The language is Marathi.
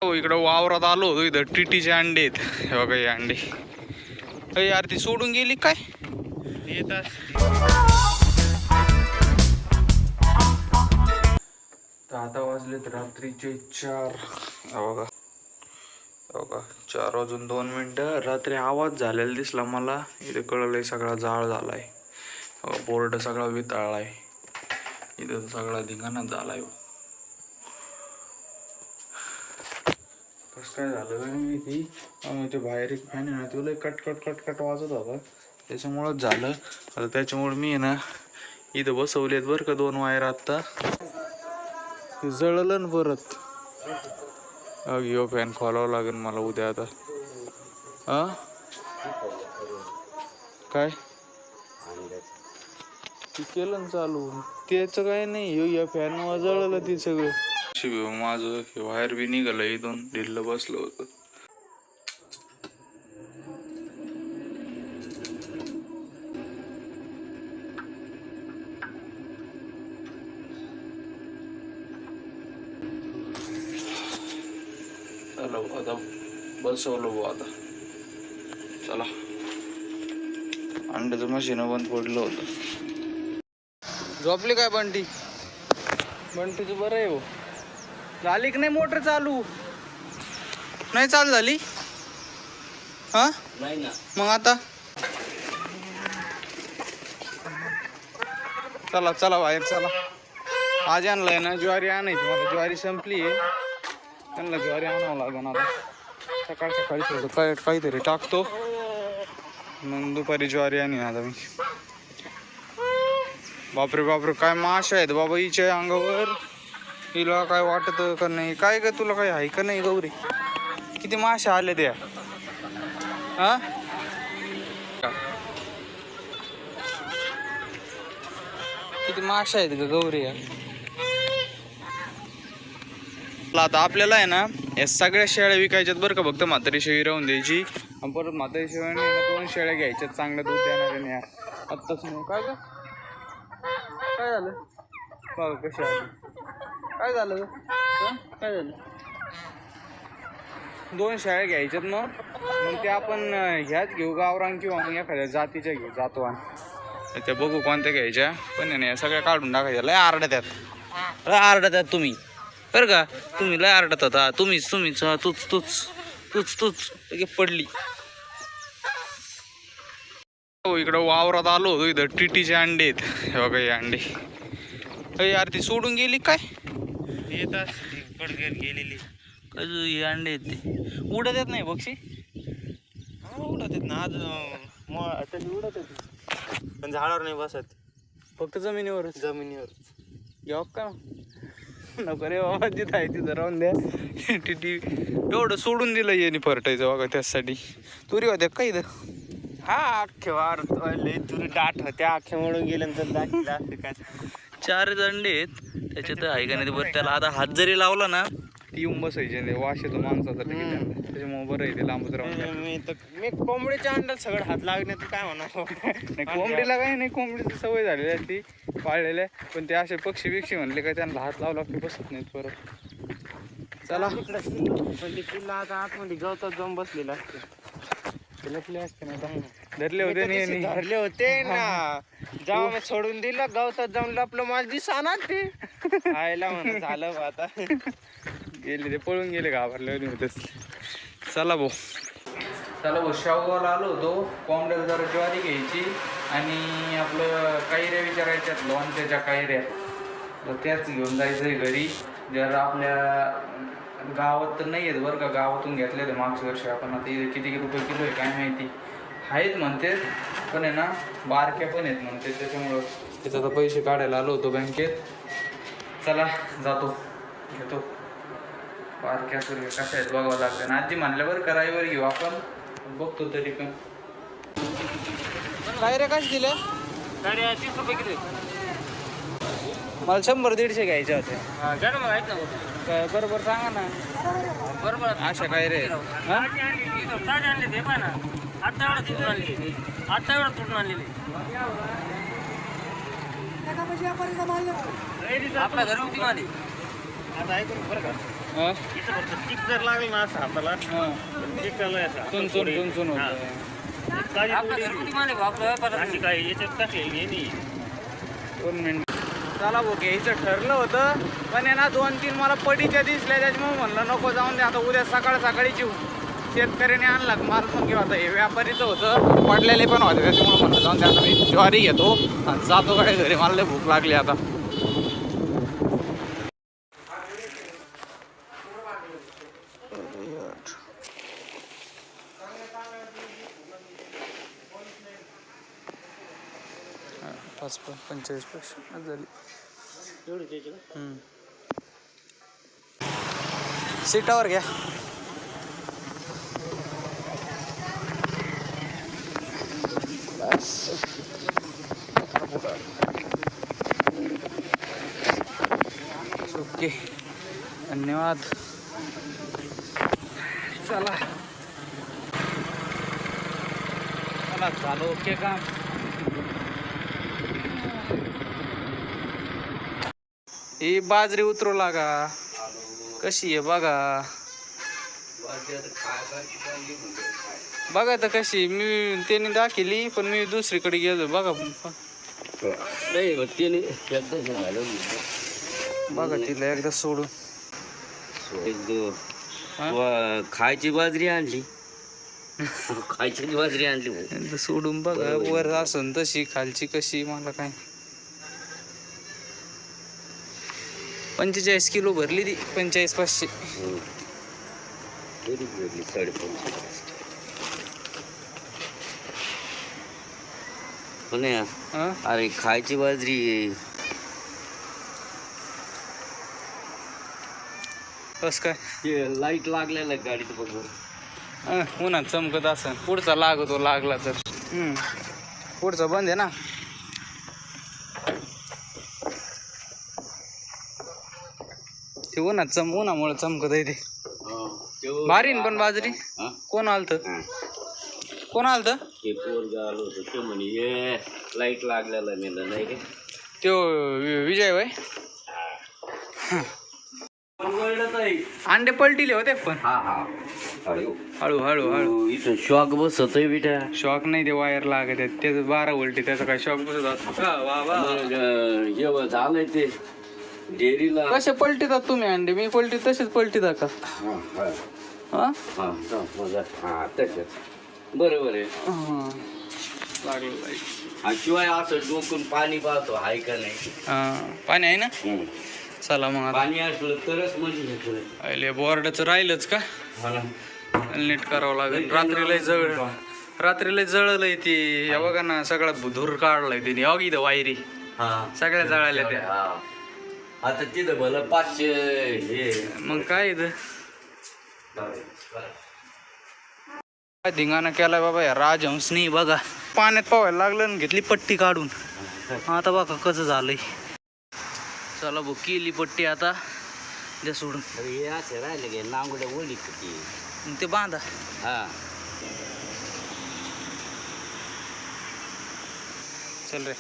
हो इकडं वावरात आलो होतो. इथं टीटीचे अंडे आहेत. हे बघा हे अंडे. यार ती सोडून गेली काय येतात. आता वाजलेत रात्रीचे 4. बघा बघा 4 वाजून 2 मिनिटं. रात्री आवाज झालेला दिसला मला. इथे कळलंय सगळा जाळ झालाय. बोर्ड सगळा वितळलाय. इथं सगळा धिंगाणा झालाय. कसं काय झालं काय माहिती. ते बाहेर एक फॅन आहे ना तुला कट कट कट कट वाजत होता. त्याच्यामुळंच झालं. आता त्याच्यामुळे मी आहे ना इथं बसवलेत बरं का 2 वायर. आत्ता जळलं ना परत. यो फॅन खोलावं लागेल मला उद्या आता. काय ती केलं ना चालू. त्याचं काय नाही. या फॅन जळलं ते सगळं. माझं वायर बी निघालं. इथून ढिल्ल बसलं होतं. चला आता बसवलं भाऊ. आता चला. अंड्याचं मशीन बंद पडलं होतं. झोपली काय बंटी. बंटीचं बरं आहे हो. झाली की नाही मोटर चालू. नाही चालू झाली. हा नाही ना. मग आता चला चला बाहेर चला. आज आणलाय ना ज्वारी आणायची. मला ज्वारी संपली आहे. त्यांना ज्वारी आणावं लागेल. आता सकाळ सकाळी थोडं काहीतरी टाकतो. मग दुपारी ज्वारी आणीन आता मी. बापरे बापरे काय माशा आहेत बाबा हिच्या अंगावर. हिला काय वाटत का नाही काय का. तुला काय आहे का नाही गौरी. किती माशा आले त्या. हा किती माशा आहेत का गौरी. आता आपल्याला आहे ना या सगळ्या शेळ्या विकायच्यात बरं का. फक्त म्हातारी शेळी राहून द्यायची. आणि परत म्हातारी शेळ्याने 2 शेळ्या घ्यायच्यात चांगल्या दूध देणाऱ्या नाही. आत्ताच नाही काय का काय झालं बघा कशी आली. काय झालं काय झालं. 2 शेळ्या घ्यायच्यात. मग ते आपण ह्याच घेऊ गावरान किंवा मग एखाद्या जातीच्या घेऊ जातवान. त्या बघू कोणत्या घ्यायच्या. पण नाही सगळ्या काढून टाकायच्या. लय आरडत्यात तुम्ही बरं का. तुम्ही लय आरडत होता. तुम्हीच तूच पडली. हो इकडं वावरात आलो होतो. इथं टीटीचे अंडे आहेत. हे बघा हे अंडे. यार ती सोडून गेली काय येतात. गेलेली काय हे अंडे आहेत. ते उडत येत नाही पक्षी. उडत येत ना आज उडत येत पण झाडावर नाही बसत. फक्त जमिनीवर येऊ का नको रे बाबा. तिथं आहे तिथं राहून द्या. टीटी एवढं सोडून दिलं येणे फरटायचं बघा. त्यासाठी तुरी होत्या काय इथं. हा अख्खे वार तुरी दाट होत्या. अख्खे म्हणून गेल्यानंतर दाखवलं असते काय. 4 अंडे आहेत त्याच्यात आहे का नाही. बरं त्याला आता हात जरी लावला ना ती येऊन बसायची. वाश येतो माणसाचा. त्याच्यामुळे बरं आहे ते लांबच राहून. मी कोंबडीच्या अंड्याला सगळं हात लागण्यात काय म्हणा. नाही कोंबडीला काही नाही. कोंबडीची सवय झालेली आहे ती पाळलेल्या. पण ते असे पक्षी बिक्षी म्हणले काय त्यांना हात लावला की बसत नाहीत परत. चला किल्ला आता आतमध्ये गवतात जाऊन बसलेला असते. लपले असते ना धरले होते ना. जाऊन सोडून दिलं गवतात जाऊन लपलं. माझं दिसा ना ते आयला म्हणून झालं आता. गेले ते पळून गेले घाबरले होते. चला भाऊ शाहूवाला आलो होतो. कोंबड्याला जरा ज्वारी घ्यायची आणि आपलं कैऱ्या विचारायच्यात. लोणच्याच्या कैऱ्या तर त्याच घेऊन जायचं घरी. जरा आपल्या गावात तर नाही आहेत बरं का. गावातून घेतलेले मागच्या वर्षी आपण. आता किती रुपये किलो आहे काय माहिती. आहेत म्हणते पण आहे ना बारक्या पण आहेत म्हणते. त्याच्यामुळं त्याचा तर पैसे काढायला आलो होतो बँकेत. चला जातो घेतो. बारक्या सुरक्या कशा आहेत बघावं लागतं. आजी म्हणल्यावर करायवर घेऊ आपण. बघतो तरी पण. काय रे कसे दिले. 30 रुपये किलो. मला 100-150 घ्यायचे होते. मग आहेत ना बरोबर सांगा ना. बरोबर अशा काय रे. आणले ते पण आता एवढं तुटून आणले. आता एवढं तुटून आणलेले. आपल्या घरगुती माल आता ऐकून बरं का. हा इथं फक्त चिक जर लागलं ना असं हाताला हा चिकाला असं चुनचुन चुनचुन हा. होतं. ताजी तोडलेली. अशी काय याच्यात टाकलेली आहे नाही. 2 मिनिट. चला भाऊ घ्यायचं ठरलं होतं पण आहे ना 2-3 मला पडीच्या दिसल्या त्याच्यामुळे म्हणलं नको जाऊन दे आता उद्या सकाळी येऊ. शेतकऱ्याने आणला माल मग घेऊ आता हे व्यापारीचं होतं पडलेले पण होते त्याच्यामुळे म्हणलं जाऊन दे आता मी ज्वारी घेतो आणि जातो कडे घरी मला लय भूक लागली आता. पाच 45 पैसे झाली. सीटावर घ्या. ओके धन्यवाद. चला चला चालू ओके काम. ही बाजरी उतरू लागा कशी आहे बघा. बघा तर कशी मी त्यांनी दाखवली पण मी दुसरीकडे गेलो बघा. बघा तिला एकदा सोडून खायची बाजरी आणली. खायची बाजरी आणली एकदा सोडून बघा वर असन तशी खालची कशी मला काय. 45 किलो भरली ती 45-500. अरे खायची बाजरी कस काय लाईट लागलेला गाडीत बघून उन्हात चमकत असन. पुढचा लागतो लागला तर पुढचा बंद आहे ना. ते उन्हामुळे चमकत आहे ते. भारी ना पण बाजरी. कोण आलत कोण आलत ते पोरगा आलो होतं ते म्हणे लाईट लागलेला नेलं नाही रे. त्यो विजय वय अंडे पलटिले होते पण हळू हळू हळू इथं शॉक बसतोय बेटा. शॉक नाही ते वायर लागत आहेत त्याचं 12 व्होल्ट त्याचा काय शॉक बसत असतो. जेव्हा झालंय ते डेअरीला कसे पलटितात तुम्ही अंडे. मी पलटी तसेच पलटिता का. हा बरोबर आहे. लागलं शिवाय असं डोकून पाणी पाहतो आहे का नाही. पाणी आहे ना. चला मग पाणी असलं तरच म्हणजे अरे बोर्डाचं राहिलंच का नीट करावं लागेल. रात्रीला जळलंय ती हे बघा ना सगळ्यात धूर काढलाय तिने. अग इथं वायरी सगळ्या जळाल्या त्या. आता तिथं भलं 500 हे मग काय इथं धिंगाणा केलाय बाबा या राजहंसनी. बघा पाण्यात पोहायला लागलं आणि घेतली पट्टी काढून. आता बघा कसं झालंय. चला भाऊ केली पट्टी आता द्या सोडून. हे असं राहिलं गे नांगड्या ओढी किती ते बांधा. हा चल रे.